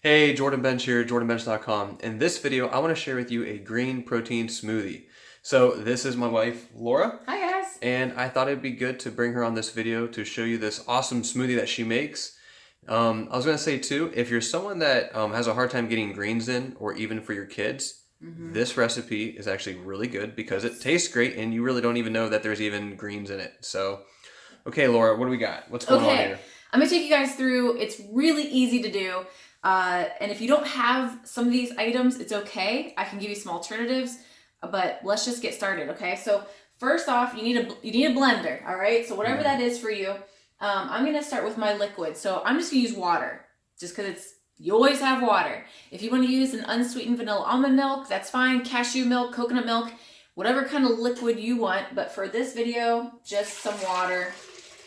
Hey, Jordan Bench here, jordanbench.com. In this video, I want to share with you a green protein smoothie. So this is my wife, Laura. Hi guys. And I thought it'd be good to bring her on this video to show you this awesome smoothie that she makes. I was going to say too, if you're someone that has a hard time getting greens in, or even for your kids, this recipe is actually really good because it tastes great and you really don't even know that there's even greens in it. So, okay, Laura, what do we got? What's going on here? I'm going to take you guys through. It's really easy to do. And if you don't have some of these items, it's okay. I can give you some alternatives, but let's just get started, okay? So first off, you need a blender, all right? So whatever that is for you, I'm gonna start with my liquid. So I'm just gonna use water, just because you always have water. If you want to use an unsweetened vanilla almond milk, that's fine. Cashew milk, coconut milk, whatever kind of liquid you want. But for this video, just some water.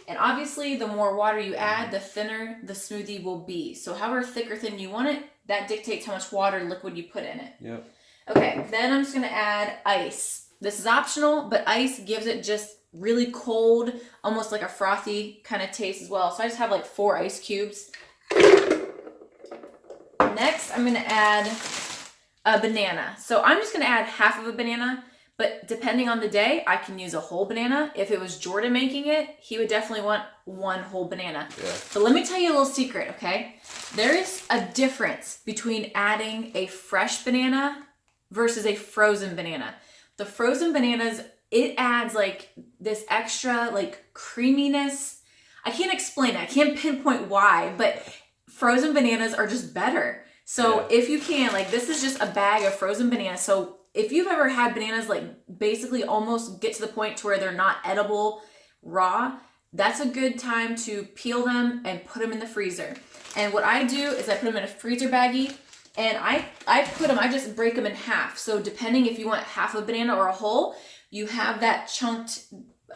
And obviously, the more water you add, the thinner the smoothie will be. So however thick or thin you want it, that dictates how much water liquid you put in it. Yep. Okay, then I'm just going to add ice. This is optional, but ice gives it just really cold, almost like a frothy kind of taste as well. So I just have like 4 ice cubes. Next, I'm going to add a banana. So I'm just going to add half of a banana. But depending on the day, I can use a whole banana. If it was Jordan making it, he would definitely want 1 whole banana. Yeah. But let me tell you a little secret, okay? There is a difference between adding a fresh banana versus a frozen banana. The frozen bananas, it adds like this extra like creaminess. I can't explain it. I can't pinpoint why, but frozen bananas are just better. So if you can, like this is just a bag of frozen bananas. So if you've ever had bananas like basically almost get to the point to where they're not edible raw, that's a good time to peel them and put them in the freezer. And what I do is I put them in a freezer baggie and I just break them in half. So depending if you want half a banana or a whole, you have that chunked,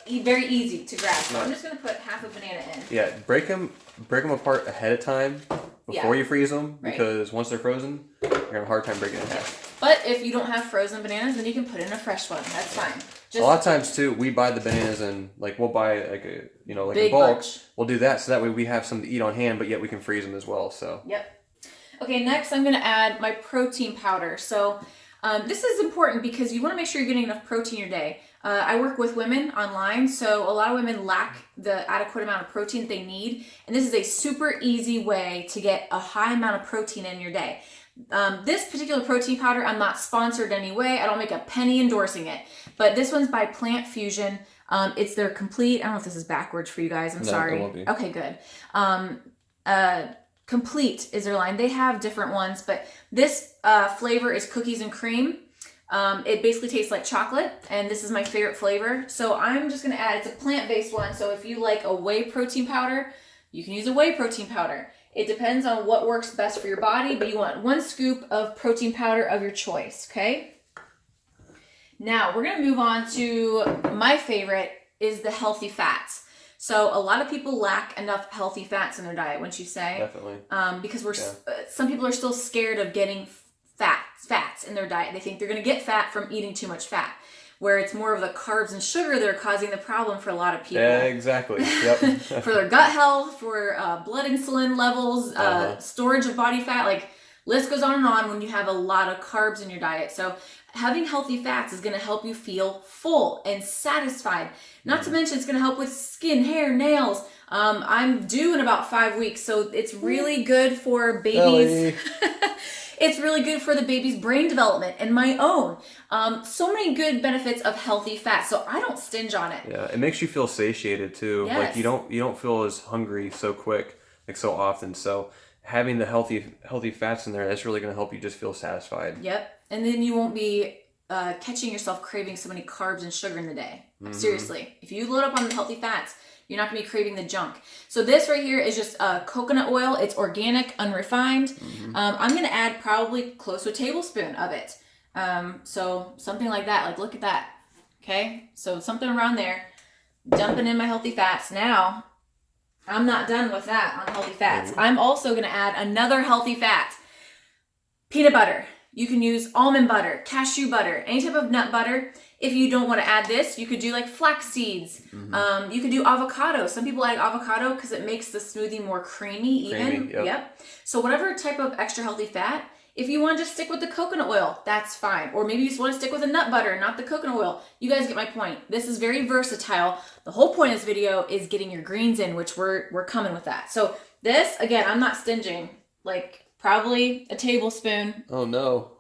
very easy to grab. So I'm just gonna put half a banana in. Yeah, break them apart ahead of time before you freeze them, because once they're frozen, you're gonna have a hard time breaking it in half. But if you don't have frozen bananas, then you can put in a fresh one. That's fine. A lot of times too, we buy the bananas and like we'll buy like a big bulk. Bunch. We'll do that so that way we have some to eat on hand, but yet we can freeze them as well. So. Yep. Okay, next I'm gonna add my protein powder. So this is important because you want to make sure you're getting enough protein in your day. I work with women online, so a lot of women lack the adequate amount of protein they need, and this is a super easy way to get a high amount of protein in your day. This particular protein powder, I'm not sponsored in any way. I don't make a penny endorsing it, but this one's by Plant Fusion. It's their complete, I don't know if this is backwards for you guys. I'm sorry. It won't be. Okay, good. Complete is their line. They have different ones, but this flavor is cookies and cream. It basically tastes like chocolate, and this is my favorite flavor. So I'm just going to add, it's a plant-based one. So if you like a whey protein powder, you can use a whey protein powder. It depends on what works best for your body, but you want 1 scoop of protein powder of your choice, okay? Now, we're going to move on to my favorite is the healthy fats. So a lot of people lack enough healthy fats in their diet, wouldn't you say? Definitely. Because some people are still scared of getting fats in their diet. They think they're going to get fat from eating too much fat, where it's more of the carbs and sugar that are causing the problem for a lot of people. Yeah, exactly. Yep. For their gut health, for blood insulin levels, storage of body fat, like list goes on when you have a lot of carbs in your diet. So having healthy fats is going to help you feel full and satisfied. Not to mention it's going to help with skin, hair, nails. I'm due in about 5 weeks, so it's really good for babies. It's really good for the baby's brain development and my own. So many good benefits of healthy fats. So I don't stinge on it. Yeah, it makes you feel satiated too. Yes. Like you don't feel as hungry so quick, like so often. So having the healthy fats in there, that's really going to help you just feel satisfied. Yep. And then you won't be catching yourself craving so many carbs and sugar in the day. Seriously. If you load up on the healthy fats, you're not going to be craving the junk. So this right here is just coconut oil. It's organic, unrefined. I'm going to add probably close to a tablespoon of it. So something like that. Like, look at that. Okay? So something around there. Dumping in my healthy fats. Now, I'm not done with that on healthy fats. I'm also going to add another healthy fat. Peanut butter. You can use almond butter, cashew butter, any type of nut butter. If you don't want to add this, you could do like flax seeds. You could do avocado. Some people add avocado because it makes the smoothie more creamy even. Yep. So whatever type of extra healthy fat, if you want to just stick with the coconut oil, that's fine. Or maybe you just want to stick with the nut butter, not the coconut oil. You guys get my point. This is very versatile. The whole point of this video is getting your greens in, which we're coming with that. So this, again, I'm not stinging. Like probably a tablespoon. Oh no.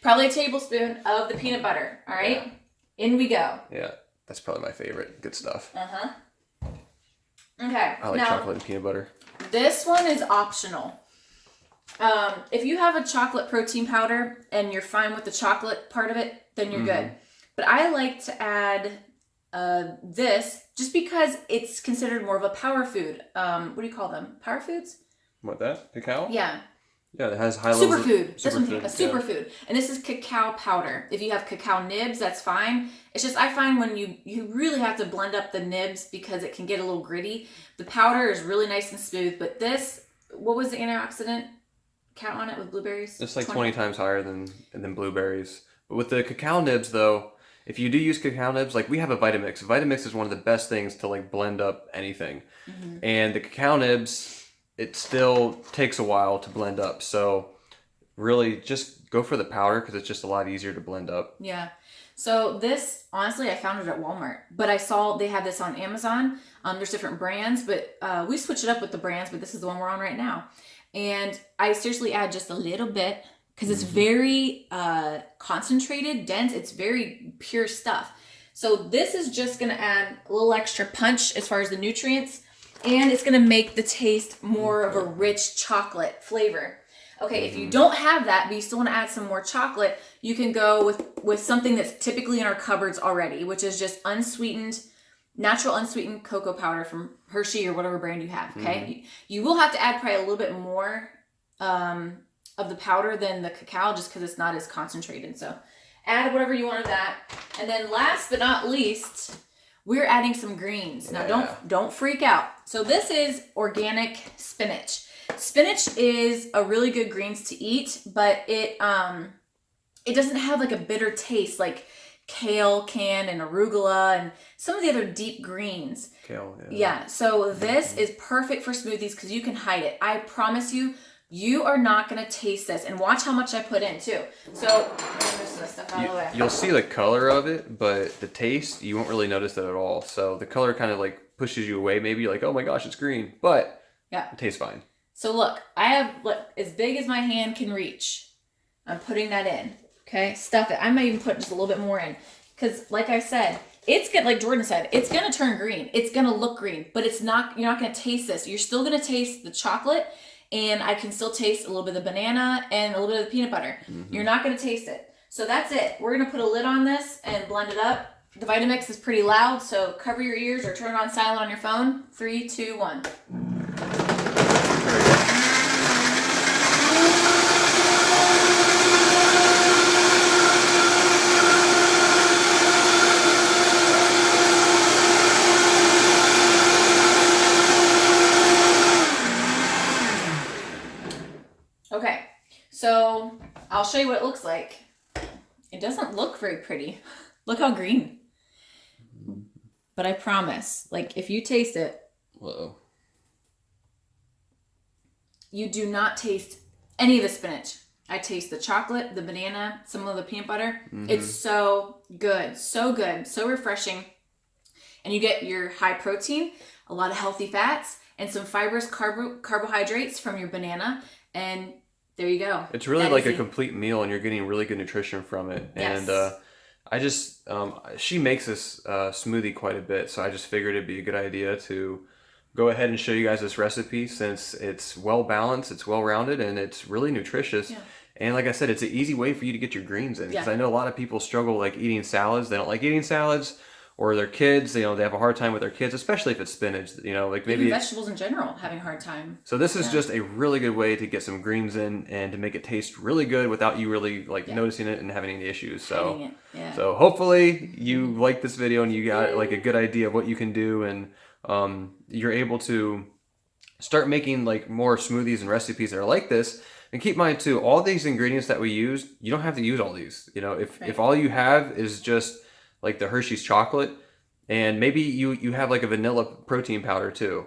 Probably a tablespoon of the peanut butter. All right. Yeah. In we go. Yeah. That's probably my favorite. Good stuff. Okay. I like chocolate and peanut butter. This one is optional. If you have a chocolate protein powder and you're fine with the chocolate part of it, then you're good. But I like to add this just because it's considered more of a power food. What do you call them? Power foods? What, that? Cacao? Yeah. Yeah, it has high levels Superfood. That's one thing. A superfood. And this is cacao powder. If you have cacao nibs, that's fine. It's just I find when you really have to blend up the nibs because it can get a little gritty. The powder is really nice and smooth. But this, what was the antioxidant count on it with blueberries? It's like 20 times higher than blueberries. But with the cacao nibs, though, if you do use cacao nibs, like we have a Vitamix. Vitamix is one of the best things to like blend up anything. And the cacao nibs, it still takes a while to blend up. So really just go for the powder because it's just a lot easier to blend up. Yeah. So this, honestly, I found it at Walmart, but I saw they had this on Amazon. There's different brands, but we switch it up with the brands, but this is the one we're on right now. And I seriously add just a little bit because it's very concentrated, dense. It's very pure stuff. So this is just going to add a little extra punch as far as the nutrients. And it's going to make the taste more of a rich chocolate flavor. Okay, if you don't have that, but you still want to add some more chocolate, you can go with something that's typically in our cupboards already, which is just natural unsweetened cocoa powder from Hershey or whatever brand you have, okay? You will have to add probably a little bit more of the powder than the cacao just because it's not as concentrated. So add whatever you want of that. And then last but not least, we're adding some greens. Now don't freak out. So this is organic spinach. Spinach is a really good greens to eat, but it doesn't have like a bitter taste like kale can and arugula and some of the other deep greens. Kale, yeah. So this is perfect for smoothies because you can hide it. I promise you, you are not going to taste this. And watch how much I put in too. So move this stuff out of the way. You'll see the color of it, but the taste, you won't really notice it at all. So the color kind of like pushes you away. Maybe you're like, oh my gosh, it's green. But it tastes fine. So look, I have as big as my hand can reach. I'm putting that in. Okay, stuff it. I might even put just a little bit more in. Because like I said, it's gonna, like Jordan said, it's gonna turn green. It's gonna look green, but you're not gonna taste this. You're still gonna taste the chocolate. And I can still taste a little bit of the banana and a little bit of the peanut butter. You're not going to taste it. So that's it. We're going to put a lid on this and blend it up. The Vitamix is pretty loud, so cover your ears or turn it on silent on your phone. 3, 2, 1. Okay, so I'll show you what it looks like. It doesn't look very pretty. Look how green. But I promise, like if you taste it, you do not taste any of the spinach. I taste the chocolate, the banana, some of the peanut butter. It's so good, so refreshing. And you get your high protein, a lot of healthy fats, and some fibrous carbohydrates from your banana. And there you go. It's really like a complete meal, and you're getting really good nutrition from it. Yes. And I just, she makes this smoothie quite a bit, so I just figured it'd be a good idea to go ahead and show you guys this recipe since it's well balanced, it's well rounded, and it's really nutritious. Yeah. And like I said, it's an easy way for you to get your greens in because I know a lot of people struggle like eating salads. They don't like eating salads. Or their kids, they have a hard time with their kids, especially if it's spinach. Like maybe even vegetables in general having a hard time. So this is just a really good way to get some greens in and to make it taste really good without you really noticing it and having any issues. So so hopefully you like this video and you got like a good idea of what you can do and you're able to start making like more smoothies and recipes that are like this. And keep in mind too, all these ingredients that we use, you don't have to use all these. You know, if all you have is just like the Hershey's chocolate, and maybe you have like a vanilla protein powder too.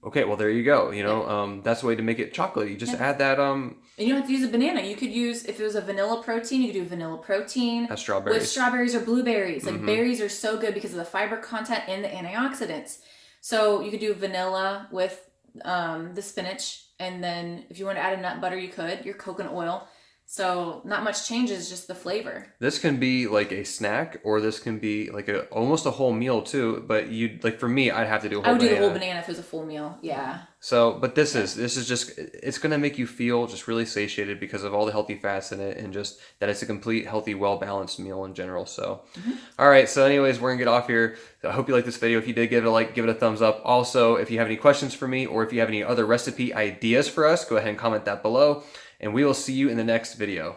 Okay, well there you go. You know, that's the way to make it chocolate. You just add that And you don't have to use a banana. You could use, if it was a vanilla protein, you could do vanilla protein has strawberries. With strawberries or blueberries. Like berries are so good because of the fiber content and the antioxidants. So you could do vanilla with the spinach, and then if you want to add a nut butter, you could. Your coconut oil. So not much changes, just the flavor. This can be like a snack, or this can be like almost a whole meal too. But you like, for me, I'd have to do a whole banana. I would do the whole banana if it was a full meal. Yeah. So, but this is just, it's gonna make you feel just really satiated because of all the healthy fats in it, and just that it's a complete, healthy, well balanced meal in general. So, all right. So, anyways, we're gonna get off here. I hope you liked this video. If you did, give it a like, give it a thumbs up. Also, if you have any questions for me, or if you have any other recipe ideas for us, go ahead and comment that below. And we will see you in the next video.